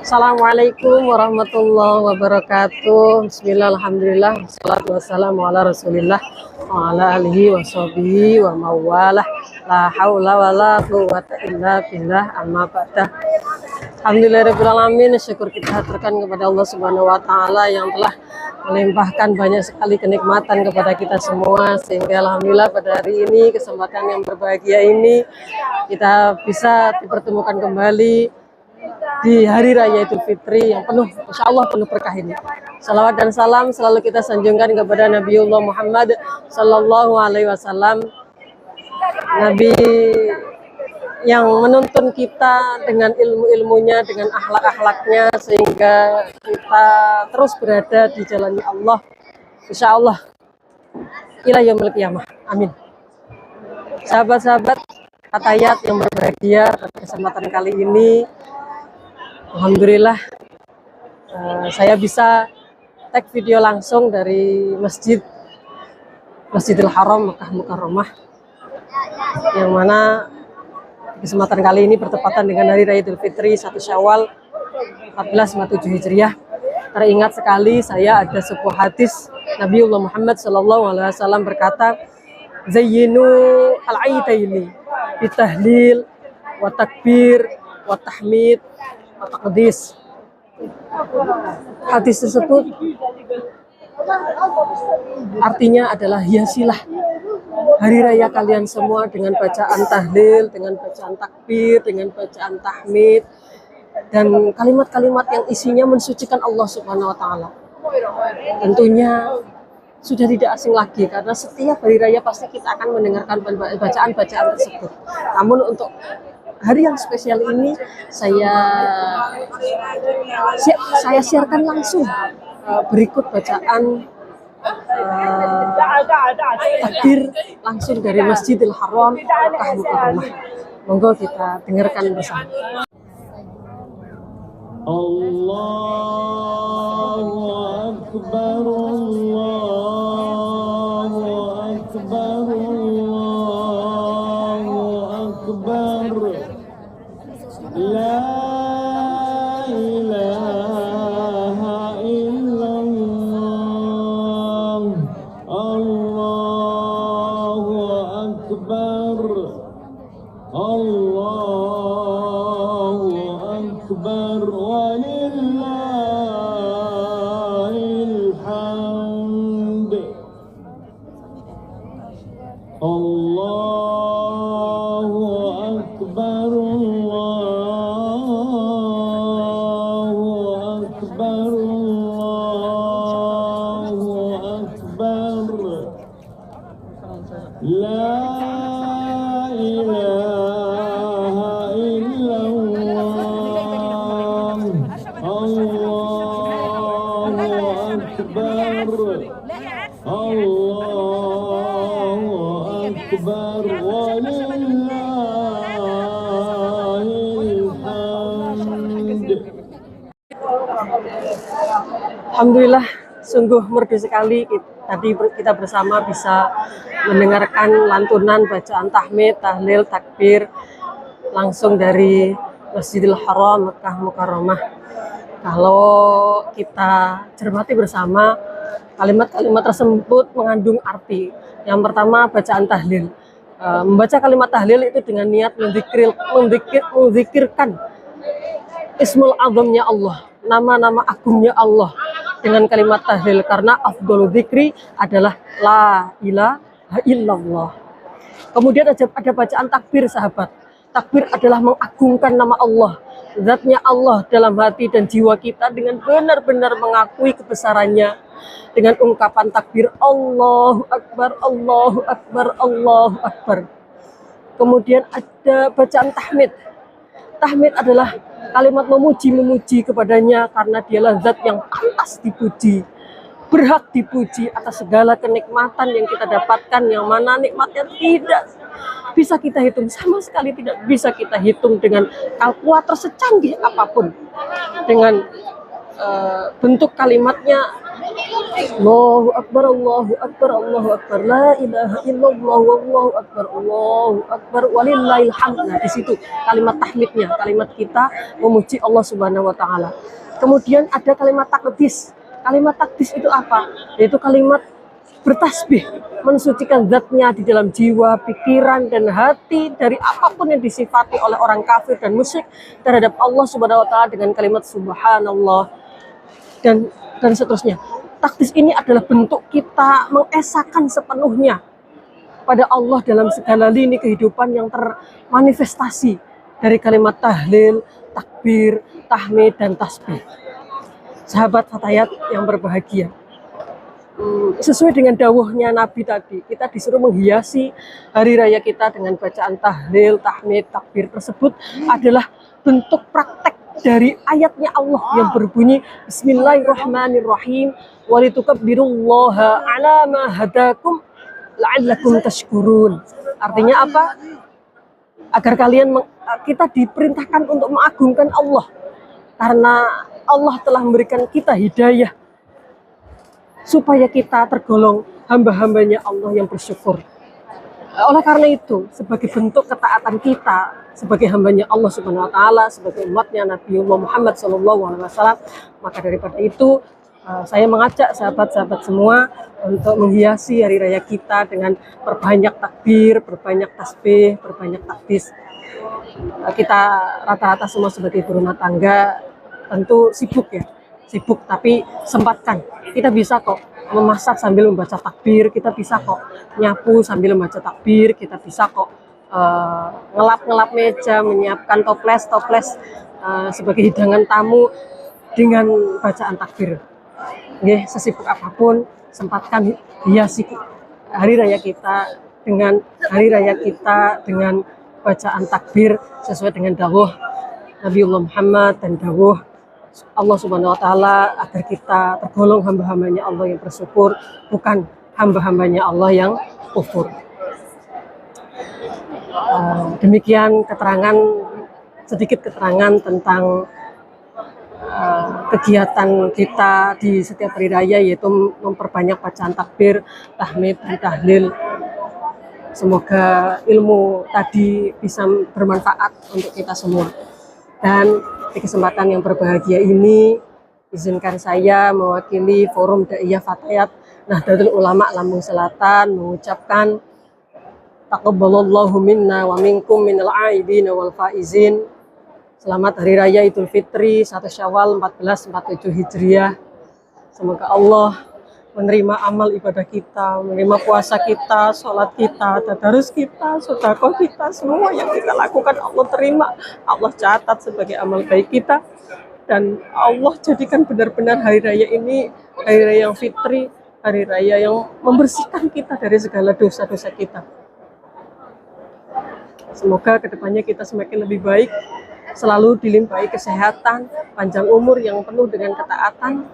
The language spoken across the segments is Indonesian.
Assalamualaikum warahmatullahi wabarakatuh. Bismillah, alhamdulillah, wassalatu wassalamu ala rasulillah wa ala alihi wa sahbihi wa mawalah. La hawla wa la quwwata illa billah, amma ba'dah. Alhamdulillahirabbil alamin. Syukur kita haturkan kepada Allah Subhanahu wa taala yang telah melimpahkan banyak sekali kenikmatan kepada kita semua, sehingga alhamdulillah pada hari ini, kesempatan yang berbahagia ini, kita bisa dipertemukan kembali di hari raya Idul Fitri yang penuh, insya Allah penuh berkah ini. Salawat dan salam selalu kita sanjungkan kepada Nabiullah Muhammad Sallallahu Alaihi Wasallam, Nabi yang menuntun kita dengan ilmu-ilmunya, dengan akhlak-akhlaknya, sehingga kita terus berada di jalannya Allah, insya Allah ila yaumil qiyamah. Amin. Sahabat-sahabat Atayat yang berbahagia, pada kesempatan kali ini alhamdulillah saya bisa tag video langsung dari Masjidil Haram Makkah Mukarramah, yang mana kesempatan kali ini bertepatan dengan hari raya Idul Fitri 1 Syawal 1447 Hijriah. Teringat sekali saya ada sebuah hadis Nabiullah Muhammad SAW berkata, zayyinu al-aidaini bitahlil wa takbir wa tahmid wa taqdis. Hadis tersebut artinya adalah hiasilah hari raya kalian semua dengan bacaan tahlil, dengan bacaan takbir, dengan bacaan tahmid, dan kalimat-kalimat yang isinya mensucikan Allah Subhanahu wa taala. Tentunya sudah tidak asing lagi, karena setiap hari raya pasti kita akan mendengarkan bacaan-bacaan tersebut. Namun untuk hari yang spesial ini saya siarkan langsung berikut bacaan takbir langsung dari Masjidil Haram Makkah Mukarramah. Monggo kita dengarkan bersama. Allahu Akbar, Allahu Akbar, Allahu Akbar, La ilaha illallah, Allahu Akbar, Allahu Akbar, walillahil hamd. Allahu Akbar, Allahu Akbar, Allahu Akbar, La ilaha illallah, Allahu Akbar, Allahu Akbar, walillahil hamd. Alhamdulillah, sungguh merdu sekali tadi kita bersama bisa mendengarkan lantunan bacaan tahmid, tahlil, takbir langsung dari Masjidil Haram Makkah Mukarramah. Kalau kita cermati bersama, kalimat-kalimat tersebut mengandung arti. Yang pertama, bacaan tahlil. Membaca kalimat tahlil itu dengan niat menzikirkan Ismul Azamnya Allah, nama-nama agungnya Allah dengan kalimat tahlil, karena afdhalul dzikri adalah la ilaha illallah. Kemudian ada bacaan takbir, sahabat. Takbir adalah mengagungkan nama Allah, zatnya Allah dalam hati dan jiwa kita dengan benar-benar mengakui kebesarannya dengan ungkapan takbir Allahu Akbar, Allahu Akbar, Allahu Akbar. Kemudian ada bacaan tahmid. Tahmid adalah kalimat memuji kepadanya, karena dialah zat yang pantas dipuji, berhak dipuji atas segala kenikmatan yang kita dapatkan, yang mana nikmatnya tidak bisa kita hitung, sama sekali tidak bisa kita hitung dengan kalkulator secanggih apapun. Dengan bentuk kalimatnya Allahu Akbar, Allahu Akbar, Allahu Akbar, la ilaha illallah, wallahu Akbar, Allahu Akbar, walillahil hamd. Nah, di situ kalimat tahmidnya, kalimat kita memuji Allah Subhanahu wa taala. Kemudian ada kalimat takdis. Kalimat takdis itu apa? Yaitu kalimat bertasbih, mensucikan zatnya di dalam jiwa, pikiran, dan hati dari apapun yang disifati oleh orang kafir dan musyrik terhadap Allah Subhanahu wa taala dengan kalimat subhanallah dan seterusnya. Takdis ini adalah bentuk kita mengesahkan sepenuhnya pada Allah dalam segala lini kehidupan yang termanifestasi dari kalimat tahlil, takbir, tahmid, dan tasbih. Sahabat Fatayat yang berbahagia, sesuai dengan dawuhnya Nabi tadi, kita disuruh menghiasi hari raya kita dengan bacaan tahlil, tahmid, takbir tersebut adalah bentuk praktek dari ayatnya Allah yang berbunyi Bismillahirrahmanirrahim walitukabbirullaha ala ma hadakum la'allakum tashkurun. Artinya apa? Agar kita diperintahkan untuk mengagungkan Allah karena Allah telah memberikan kita hidayah supaya kita tergolong hamba-hambanya Allah yang bersyukur. Oleh karena itu, sebagai bentuk ketaatan kita sebagai hambanya Allah Subhanahu wa taala, sebagai umatnya Nabiullah Muhammad SAW, maka daripada itu saya mengajak sahabat-sahabat semua untuk menghiasi hari raya kita dengan berbanyak takbir, berbanyak tasbih, berbanyak takdis. Kita rata-rata semua sebagai berumah tangga tentu sibuk ya, sibuk, tapi sempatkan. Kita bisa kok memasak sambil membaca takbir, kita bisa kok nyapu sambil membaca takbir, kita bisa kok ngelap-ngelap meja, menyiapkan toples sebagai hidangan tamu dengan bacaan takbir. Oke, sesibuk apapun sempatkan hiasi hari raya kita dengan bacaan takbir sesuai dengan dawuh Nabiullah Muhammad dan dawuh Allah Subhanahu wa taala agar kita tergolong hamba-hambanya Allah yang bersyukur, bukan hamba-hambanya Allah yang kufur. Demikian sedikit keterangan tentang kegiatan kita di setiap hari raya, yaitu memperbanyak bacaan takbir, tahmid, dan tahlil. Semoga ilmu tadi bisa bermanfaat untuk kita semua. Dan di kesempatan yang berbahagia ini, izinkan saya mewakili Forum Da'iyah Fatayat Nahdlatul Ulama Lampung Selatan mengucapkan taqabbalallahu minna wa minkum minal aidin wal faizin. Selamat Hari Raya Idul Fitri 1 Syawal 1447 Hijriah. Semoga Allah menerima amal ibadah kita, menerima puasa kita, sholat kita, tadarus kita, sedekah kita, semua yang kita lakukan Allah terima, Allah catat sebagai amal baik kita, dan Allah jadikan benar-benar hari raya ini hari raya yang fitri, hari raya yang membersihkan kita dari segala dosa-dosa kita. Semoga kedepannya kita semakin lebih baik, selalu dilimpahi kesehatan, panjang umur yang penuh dengan ketaatan,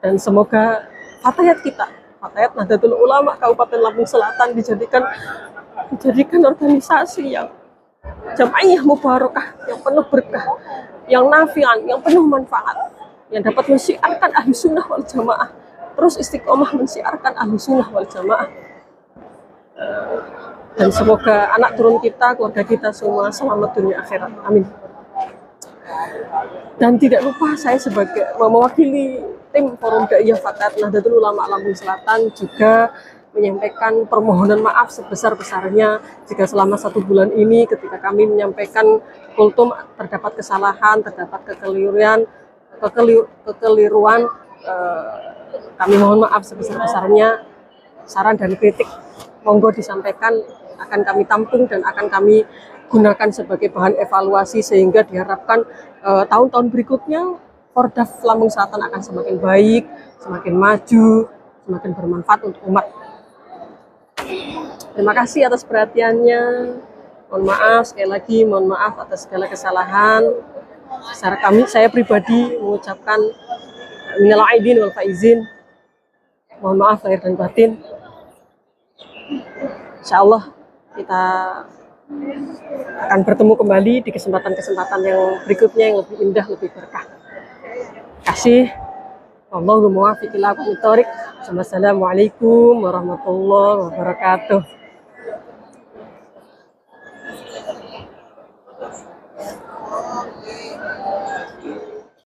dan semoga Fatayat kita, Fatayat Nahdlatul Ulama Kabupaten Lampung Selatan dijadikan organisasi yang jamaiyah mubarakah, yang penuh berkah, yang nafian, yang penuh manfaat, yang dapat mensiarkan ahli sunnah wal jamaah, terus istiqomah mensiarkan ahli sunnah wal jamaah. Dan semoga anak turun kita, keluarga kita semua selamat dunia akhirat. Amin. Dan tidak lupa saya sebagai mewakili tim Forum Da'iyah Fatayat Nahdlatul Ulama Lampung Selatan juga menyampaikan permohonan maaf sebesar-besarnya jika selama 1 bulan ini ketika kami menyampaikan kultum terdapat kesalahan, terdapat kekeliruan, kami mohon maaf sebesar-besarnya. Saran dan kritik monggo disampaikan, akan kami tampung dan akan kami gunakan sebagai bahan evaluasi sehingga diharapkan tahun-tahun berikutnya Pordaf Lampung Selatan akan semakin baik, semakin maju, semakin bermanfaat untuk umat. Terima kasih atas perhatiannya. Mohon maaf sekali lagi, mohon maaf atas segala kesalahan. Saya pribadi mengucapkan minal aidin wal faizin. Mohon maaf lahir dan batin. Insya Allah kita akan bertemu kembali di kesempatan-kesempatan yang berikutnya yang lebih indah, lebih berkah. Terima kasih. Allahumma muwaffiq ila aqwamit thoriq. Wassalamualaikum warahmatullahi wabarakatuh.